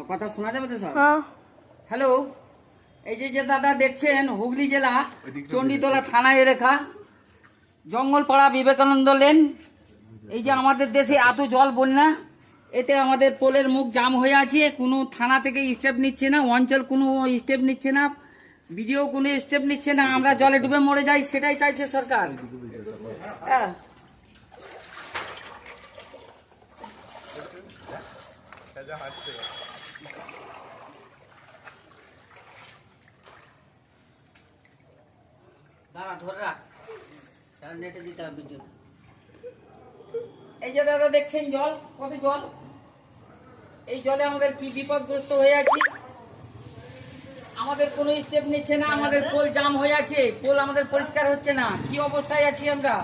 কথা শোনা যাবে তো স্যার? হ্যালো, এই যে দাদা দেখছেন হুগলি জেলা চণ্ডীতলা থানায় এলাকা জঙ্গলপাড়া বিবেকানন্দ লেন। এই যে আমাদের দেশে এত জল বন্যা, এতে আমাদের পোলের মুখ জাম হয়ে আছে। কোনো থানা থেকে স্টেপ নিচ্ছে না, অঞ্চল কোনো স্টেপ নিচ্ছে না, বিডিও কোনো স্টেপ নিচ্ছে না। আমরা জলে ডুবে মরে যাই, সেটাই চাইছে সরকার। হ্যাঁ, দাঁড়া ধরে রাখ, নেটে দিতে হবে বিদ্যুৎ। এই যে দাদা দেখছেন জল, কত জল, এই জলে আমাদের কি বিপদগ্রস্ত হয়ে আছি। আমাদের কোনো স্টেপ নিচ্ছে না, আমাদের পোল জাম হয়ে আছে, পোল আমাদের পরিষ্কার হচ্ছে না, কি অবস্থায় আছি আমরা।